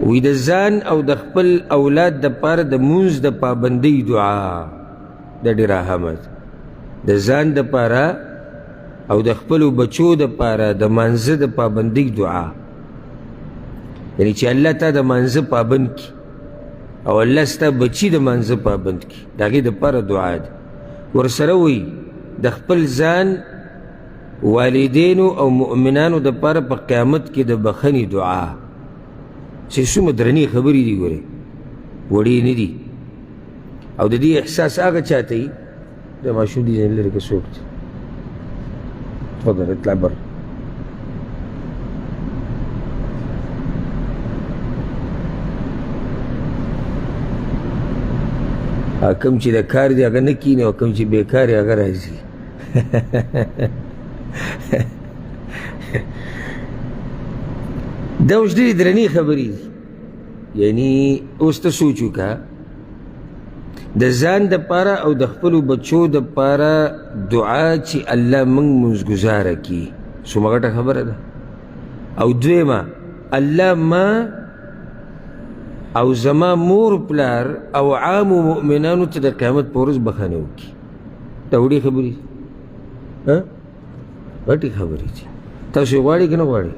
وی د ځان او د خپل اولاد دپاره د مونځ د پابندۍ دعا دا ډېر اهمه ده. د ځان دپاره او د خپلو بچو دپاره د مانځه د پابندۍ دعا، یعنی چې الله تا د مانځه پابند کړي او الله ستا بچي د مانځه پابند کړي، د هغې دپاره دعا ده. ورسره وی د خپل ځان، والدینو او مؤمنانو دپاره په قیامت کې د بخښنې دعا. چې څومره درنې خبرې دي، ګورې وړې نه دي. او د دې احساس هغه چاته وي، د ماشوم دي ځینې لرې که څوک دی. تفضل اطلع بره. کوم چې د کار دی هغه نه کیني، او کوم چې بېکار دی هغه راځي. دا اوس ډېرې درنې خبرې دي. یعنی اوس ته سوچ وکړه، د ځان دپاره او د خپلو بچو دپاره دعا چې الله موږ مونځګزاره کړي، څومره غټه خبره ده. او دویمه، الله ما او زما مور پلار او عامو مؤمنانو ته د قیامت په ورځ بخښنه وکړي. دا وړې خبرې دي، غټې خبرې دي. تاسو یې غواړئ که نه غواړئ؟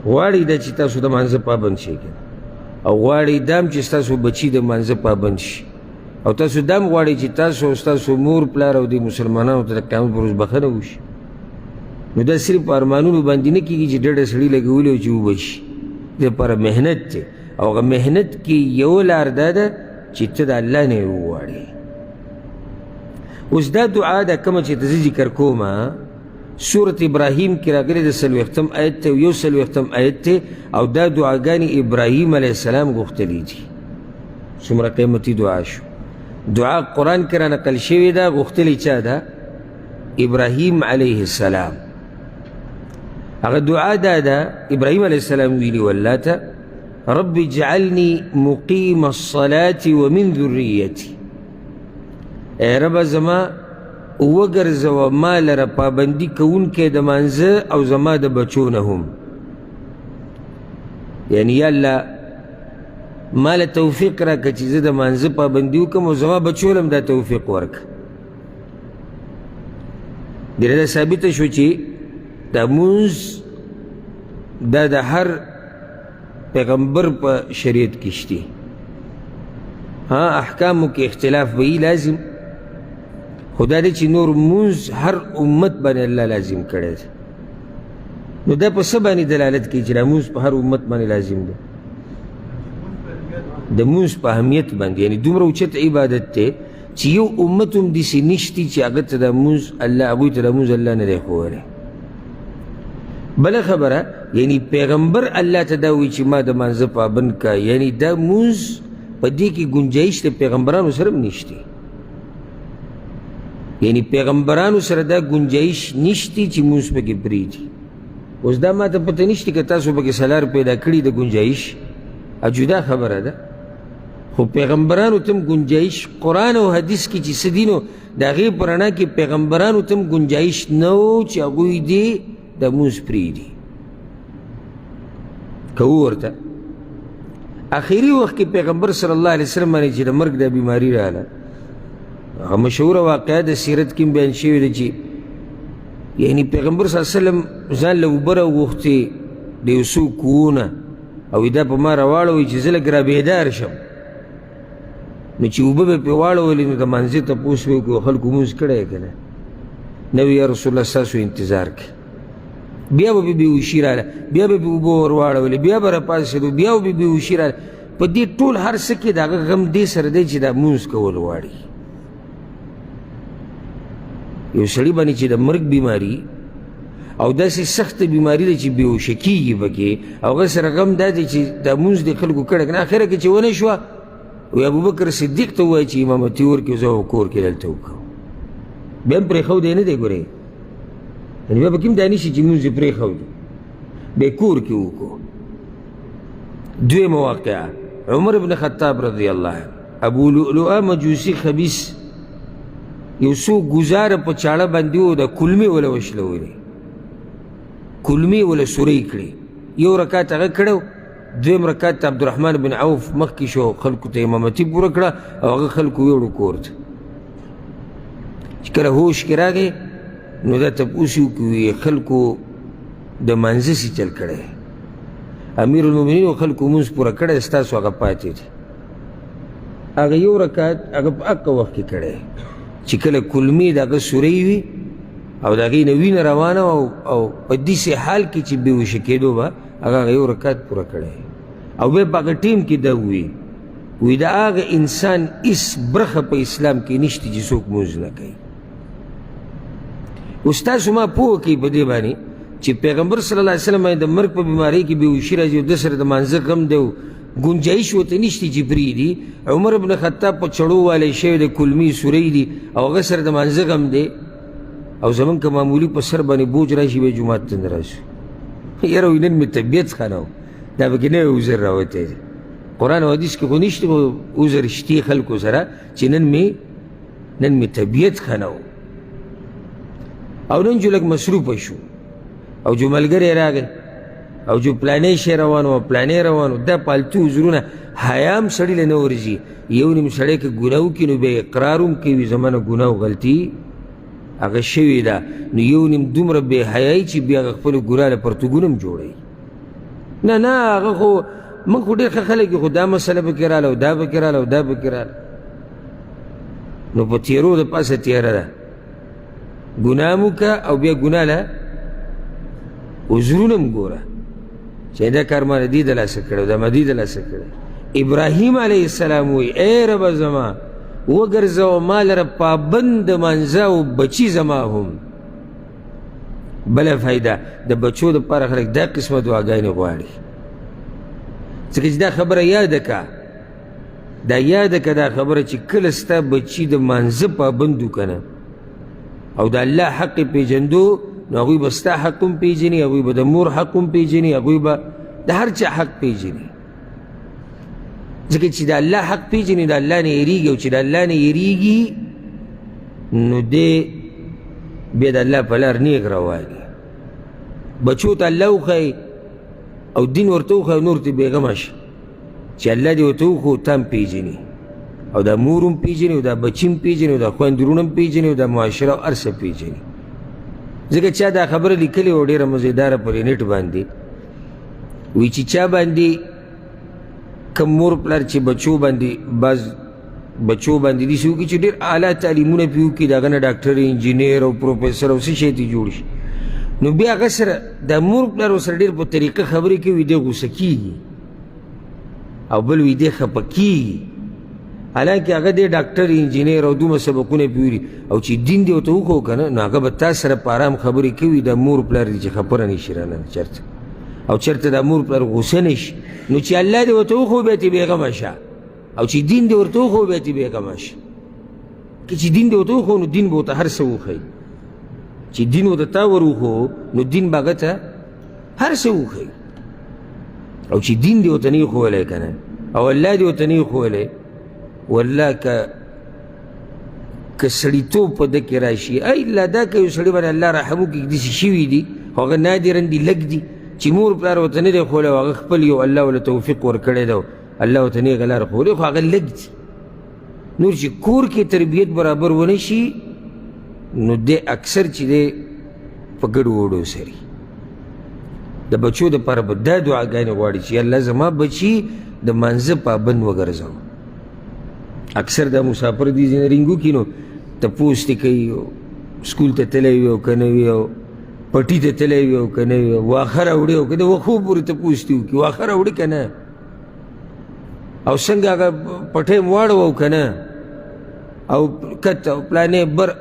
غواړئ دا چې تاسو د مانځه پابند شئ، او غواړئ دا هم چې ستاسو بچي د مانځه پابند شي، او تاسو دا هم غواړئ چې تاسو او ستاسو مور پلار او د مسلمانانو ته د قیامت په ورځ بخښنه وشي. نو دا صرف په ارمانونو باندې نه کېږي چې ډډه سړي لګولې او چې وبه شي. دې لپاره محنت دی، او هغه محنت کې یو لار دا ده چې ته د الله نه یې وغواړې. اوس دا دعا ده کومه چې ته زه ذکر کوم، سورة ابراهیم کې راغلی د 40 آیت ته، 41 آیت ته، او دا دعاګانې ابراهیم علیه السلام غوښتلي دي. څومره قیمتي دعا شو. دعا قرآن کې را نقل شوې ده، غوښتلې چا ده؟ ابراهیم علیه السلام. هغه دعا دا ده، ابراهیم علیه السلام ویلي والله ته رب اجعلني مقيم الصلاة ومن ذريتي، اے رب زما وګرځوه ما لره پابندي کوونکی د مانځه او زما د بچو نه هم. یعنی یا الله ما له توفیق راکړه چې زه د مانځه پابندي وکړم، او زما بچو له هم دا توفیق ورکړه. دې دا ثابته شو چې دا مونځ دا د هر پیغمبر په شریعت کې شته. ها احکامو کې اختلاف وي لازم، خدا دې چې نور مونځ هر امت باندې الله لازم کړی دی. نو دا په څه باندې دلالت کوي چې دا مونځ په هر امت باندې لازم دی؟ د مونځ په اهمیت باندې، یعنی دومره اوچت عبادت دی چې یو امت هم داسې نشتی چې هغه ته دا مونځ الله، هغوی ته دا مونځ الله نه دی ښوولی. بله خبره، یعنی پیغمبر الله ته دا وایي چې ما د مانځه پابند کا، یعنی دا مونځ په دې کې گنجایش د پیغمبرانو سره هم نشتی. یعنی پیغمبرانو سره دا گنجایش نشتی چې مونځ پکې پرېږدي. اوس دا ما ته پته نشته که تاسو پکې سالار پیدا کړي د گنجایش، جدا خبره ده. خو پیغمبرانو ته هم گنجایش قرآن او حدیث کې چې څه دي، نو د هغې په رڼا کې پیغمبرانو ته هم گنجایش نه و چې هغوی دې د مونځ پرېږدي. که ورته اخري وخت کې پیغمبر صلی الله علیه وسلم باندې چې د مرګ دا بیماري راغله، هغه مشهوره واقعه د سیرت کې بیان شوې ده چې یعنی پیغمبر صلی الله علیه وسلم ځان له اوبه راوغوښتې د یو څو کوونه، او دا په ما راواړوئ چې زه لږ رابیدار شم. نو چې اوبه به پرې واړولې، نو د مانځه تپوس به وکړو خلکو مونځ کړی که نه؟ نه وي یا رسول الله ستاسو انتظار کوي. بیا به بېهوشي راغله، بیا به اوبه ور واړولې، بیا به راپاڅېدو، بیا به بېهوشي راغله. په دې ټول هر څه کې د هغه غم دې سره دی چې دا مونځ کول غواړي. یو سړي باندې چې د مرګ بیماري او داسې سخته بیماري ده چې بېهوشه کېږي پکې، او هغه سره غم دا دی چې دا مونځ دې خلکو کړی که نه، اخره کې چې ونه شوه، وی ابوبکر صدیق ته ووایه چې امامتي ورکړي، زه به کور کې دلته وکړم. بیا هم پرېښودی نه دی، ګورې یعنې بیا پکې هم دا نه شي چې مونځ یې پرېښودو، بیا یې کور کې وکړو. دویمه واقعه، عمر بن خطاب رضی الله عنه، ابو لؤلؤه مجوسي خبیث یو څو ګزاره په چاړه باندې و، د کلمې وله وشلولې، کلمې وله سورۍ کړې. یو رکعت هغه کړی دویم رکعت ته عبدالرحمن بن عوف مخکې شو خلکو ته امامتي پوره کړه او هغه خلکو یوړو کور ته چې کله هوش کې راغی نو دا تپوس یې وکړي خلکو د مانځه سي چل کړی امیر المؤمنین او خلکو مونځ پوره کړی ستاسو هغه پاتې دي هغه یو رکعت هغه په حقه وخت کې کړی چې کله کلمې د هغه سورې وي او د هغې نه وینه روانه او په داسې حال کې چې بېهوشه کېدو به هغه یو رکعت پوره کړی او بیا په هغه ټیم کې دا وي د هغه انسان هېڅ برخه په اسلام کې نشته چې څوک مونځ نه کوي اوس تاسو ما پوه کوئ په دې باندې چې پیغمبر صلی الله علیه وسلم باندې د مرګ په بیمارۍ کې بېهوشي راځي او ده سره د مانځه غم دی او ګنجایش ورته نشته چې پرېږدي عمر بن خطاب په چړو والی شوی دی کلمې سورۍ دي او هغه سره د مانځه غم دی او زمونږ که معمولي په سر باندې بوج راشي بیا جومات ته نه راشو یاره وایي نن مې طبیعت ښه نه و دا پکې نوی عذر راوتی دی قرآن او حدیث کې خو نشته خو عذر شتي خلکو سره چې نن مې طبیعت ښه نه و او نن جو لږ مصروفه شو او جو ملګری راغی او جو پلانې شی روان و پلانې روان و دا پالتو عذرونه حیام سړي له نه ورځي یو نیم سړی که ګناه وکړي نو بیا اقرار هم کوي زما نه ګناه او غلطي هغه شوې ده نو یو نیم دومره بې حیایي چې بیا هغه خپلو ګناه له پرتوګونه هم جوړوي نه هغه خو موږ خو ډېر ښه خلک یو خو دا مسله پکې راله او دا پکې راله او دا پکې راله نو په تیرو د پاسه تیره ده ګناه مو که او بیا ګناه له عذرونه هم ګوره چې دا کار ما دې د لاسه کړی دا ما دې د لاسه کړی ابراهیم علیه السلام وایي ای ربه زما وګرځوه ما لره پابند د مانځه او بچي زما هم بله فایده د بچو دپاره خلک دا قسمه دعاګانې غواړي ځکه چې دا خبره یاده که دا خبره چې کله ستا بچي د مانځه پابند که نه او د الله حق یې پېژندو نو هغوی به ستا حق هم پېژني هغوی به د مور حق هم پېژني هغوی به د هر چا حق پېژني ځکه چې د الله حق پېژني د الله نه یېرېږي او چې د الله نه یېرېږي نو دی بیا د الله په لار نیغ رواني بچو ته الله وښایي او دین ورته وښایي نور ته بېغمه شه چې الله دې ورته وښو ته هم پېژني او دا مور هم پېژني او دا بچي هم پېژني او دا خویندې وروڼه هم پېژني او دا معاشره او هر څه پېژني ځکه چا دا خبره لیکلې وه ډېره مزیداره پر نیټ باندې وایي چې چا باندې کم مور پلار چې بچو باندې داسې وکړي چې ډېر اعلی تعلیمونه پرې وکړي د هغه نه ډاکټر انجینیر او پروفیسر او څه شی ته جوړ شي نو بیا هغه سره د مور پلار ورسره ډېر په طریقه خبرې کوي دی غوسه کېږي او بل وي دی خفه کېږي حالانکه هغه دی ډاکټر انجینیر او دومره سبقونه پرې ویلي او چې دین دې ورته وښو که نه نو هغه به تا سره په ارام خبرې کوي د مور پلار دي چې خفه رانشي رانه چېرته او چېرته د مور پلار غوسه نه شي نو چې الله دې ورته وښو بیا ترې بېغمه شه او چې دین دې ورته وښو بیا ترې بېغمه شه که چې دین دې ورته وښو نو دین به ورته هر څه وښایي چې دین ورته تا ور وښو نو دین به هغه ته هر څه وښایي او چې دین دې ورته نه یې ښوولی که نه او الله دې ورته نه یې ښوولی والله که سړیتوب په ده کې راشي الا دا که یو سړي باندې الله رحم وکړي داسې شوي دي خو هغه نادرا دي لږ دي چې مور پلار ورته نه دی ښوولی او هغه خپل یو الله ورله توفیق ورکړی دی الله ورته نیغه لاره ښوولی خو هغه لږ دي نور چې کور کې تربیت برابر ونه شي نو دی اکثر چې دی په ګډو وډو سري د بچو دپاره به دا دعاګانې غواړي چې الله زما بچي د مانځه پابند وګرځوه اکثر دا مسافر دي ځینې رینګو کې نو تپوس دې کوي سکول ته تللی وي او که نه وي او پټي ته تللی وي او که نه وي واښه راوړي او که د وښو پورې تپوس دې وکړي واښه راوړي که نه او څنګه هغه پټی م واړوو که نه او کت او پلانې بر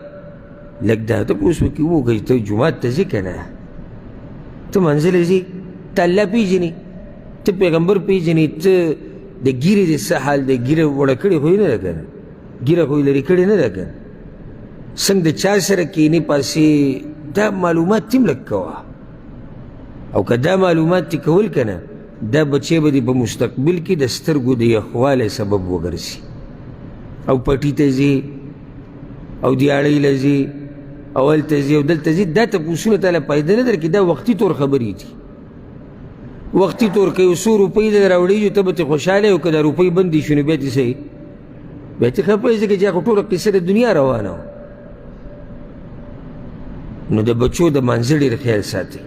لږ دا تپوس وکړي وکړي ته جومات ته ځې که نه ته منزل ځې ته الله پېژنې ته پیغمبر پېژنې ته د ګیرې د څه حال دی ګیره وړه کړې خو یې نه ده که نه ګیره خو یې لرې کړې نه ده که نه څنګه د چا سره کښېنې پاسې دا معلومات تیم لږ کوه او که دا معلومات دې کول که نه دا بچی به دې په مستقبل کې د سترګو د یخوالي سبب وګرځي او پټي ته ځي او دیاړۍ له ځي او هلته ځي او دلته ځي دا تپوسونه تاله فایده نه درکړي دا وختي طور خبرې دي وختي طور کوي 100 روپۍ دې راوړي ته به ترې خوشحاله یې او که دا روپۍ بندې شو نو بیا دې څه بیا ترې خفه یې ځکه چې خو ټوله قصه د دنیا روانه وه. نو د بچو د مانځه ډېر خیال ساتئ.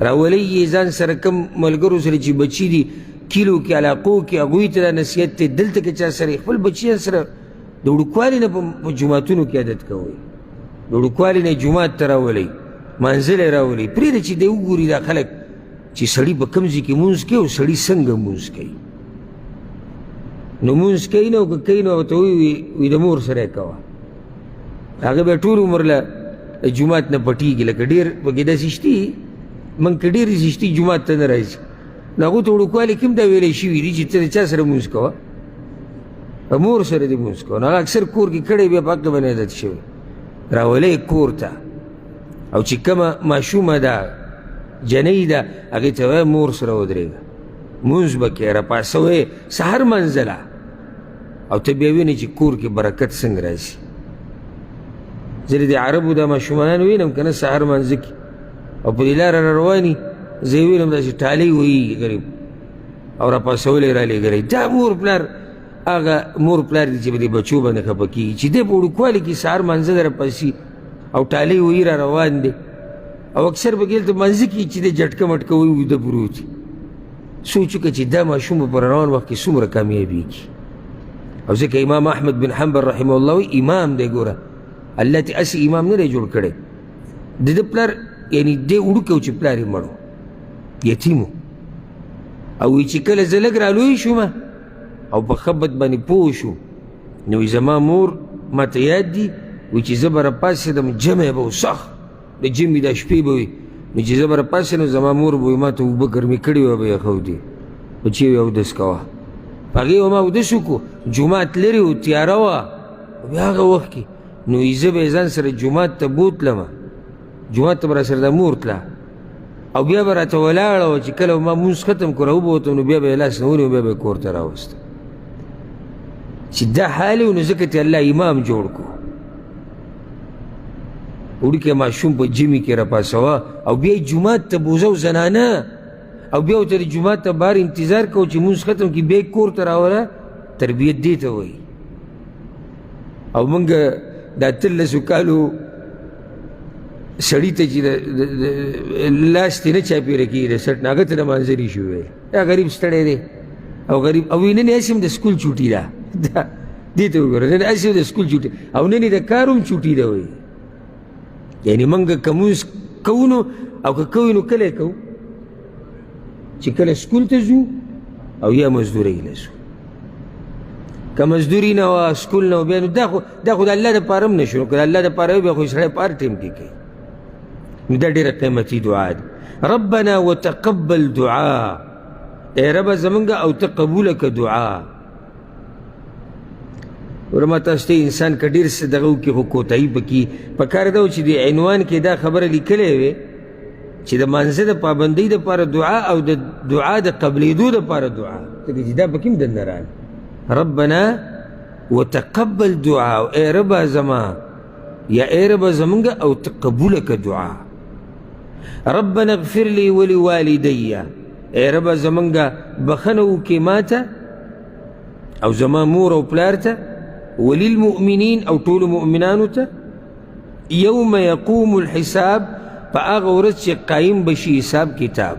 راولئ یې ځان سره کم ملګرو سره چې بچي دي کلیو کې علاقو کې هغوی ته دا نصیحت دی دلته که چا سره خپل بچیان سره د وړوکوالي نه په جوماتونو کې عادت کوئ. د وړوکوالي نه جومات ته راولئ مانځلی راولئ. پرېږده چې دی وګوري دا خلک چې سړي په کوم ځای کې مونځ کوي او سړي څنګه مونځ کوي. نو مونځ کوي نه او که کوي نو ورته وایي د مور سره یې کوه. هغه بیا ټول عمر له جومات نه پټېږي. لکه ډېر پکې داسې شتي موږ کې ډېرې شتي جومات ته نه راځي. نو هغو ته وړوکوالي کې هم دا ویلی شوي دي چې ته د چا سره مونځ کوه په مور سره دې مونځ کوه. نو هغه اکثر کور کې کړی بیا په هغه باندې عادت شوی. راولئ کور ته او چې کومه ماشومه ده جنۍ ده هغې ته وایه مور سره ودرېږه مونځ به کوې راپاڅوې سهار منځله او ته بیا وینې چې کور کې برکت څنګه راځي. ځینې د عربو دا ماشومان وینم که نه سهار منځه کې او په دې لاره را رواني زه یې وینم داسې ټالۍ وهي غریب او راپاڅولی رالېږلی. دا مور پلار هغه مور پلار دي چې په دې بچو باندې خفه کېږي چې دی په وړوکوالي کې سهار منځه ده راپاسي او ټالۍ وهي را روان دی او اکثر به دلته منځه کې چې دی جټکه مټکه وهي ویده پروت وي. سوچ وکړه چې دا ماشوم به په روان وخت کې څومره کامیابېږي. او ځکه امام احمد بن حنبل رحمه الله وایي امام دی ګوره الله ته هسې امام نه دی جوړ کړی. د ده پلار یعنې دی وړوکی و چې پلار یې مړ و یتیم و او وایي چې کله زه لږ رالوی شوم او په ښه بد باندې پوه شو نو وایي زما مور ما ته یاد دي وایي چې زه به راپاڅېدم جمع به و سخت د جمعې دا شپې به وي نو چې زه به راپاڅېدم زما مور به وایي ما ته اوبه ګرمې کړې وه به یې ښودې بچې وایي اودس کوه. په هغې به ما اودس وکړو جومات لرې و تیاره وه بیا هغه وخت کې نو وایي زه به یې ځان سره جومات ته بوتلم جومات ته به راسره دا مور تله او بیا به راته ولاړه وه چې کله به ما مونځ ختم کړو راوبوتم نو بیا به یې لاس نه ونیو بیا به یې کور ته راوستم. چې دا حال و نو ځکه ته الله امام جوړ کړو. وړوکی ماشوم په جمعې کې راپاڅوه او بیا یې جومات ته بوزه زنانه او بیا ورته د جومات ته بهر انتظار کوو چې مونځ ختم کړي بیا یې کور ته راوله. تربیت دې ته وایي. او موږ دا 13 کالو سړي ته چې لاس ترې نه چاپېره کېږي د سټ نه هغه ته لمانځلي شو ویل دا غریب ستړی دی او غریب او نن یې هسې هم د سکول چوټي ده دې ته وګوره نن هسې هم د سکول چوټي او نن یې د کار هم چوټي ده وایي. یعنې موږ که مونځ کوو نو او که کوو نو کله یې کوو چې کله سکول ته ځو او یا مزدورۍ له ځو. که مزدوري نه وه سکول نه و بیا نو دا خو د الله دپاره هم نه شو که د الله دپاره وي بیا خو سړی په هر ټایم کې کوي. نو دا ډېره قیمتي دعا ده. ربنا وتقبل دعا ای ربه زمونږ او ته قبوله که دعا. ورما تاسو ته انسان که ډېر څه دغه وکړي خو کوتاهي پکې پکار ده چې د عنوان کې دا خبره لیکلی وې چې د مانځه د پابندۍ دپاره دعا او د دعا د قبلېدو دپاره دعا ځکه چې دا پکې هم دننه راغلی. ربنا وتقبل دعا ای ربه زما یا ای ربه زمونږ او ته قبوله که دعا. ربنا اغفر لي ولوالدي ای ربه زمونږ بخښنه وکړې ما ته او زما مور او پلار ته وللمؤمنین او ټولو مؤمنانو ته یوم یقوم الحساب په هغه ورځ چې قایم بشي حساب کتاب.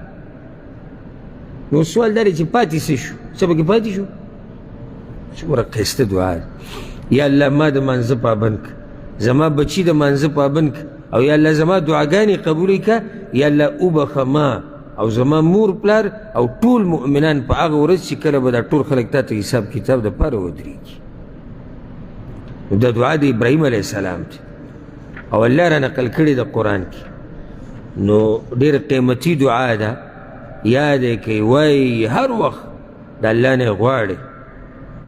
نو سوال دا دی چې پاتې څه شو څه پکې پاتې شو څومره ښایسته دعا ده. یا الله ما د مانځه پابند که زما بچي د مانځه پابند که او یا الله زما دعاګانې قبولې که یا الله وبخه ما او زما مور پلار او ټول مؤمنان په هغه ورځ چې کله به دا ټول خلک تا ته حساب کتاب دپاره ودرېږي. نو دا دعا د ابراهیم علیه السلام دی او الله را نقل کړې د قرآن کې. نو ډېره قیمتي دعا ده. یاد یې کوئ وایي هر وخت د الله نه یې غواړئ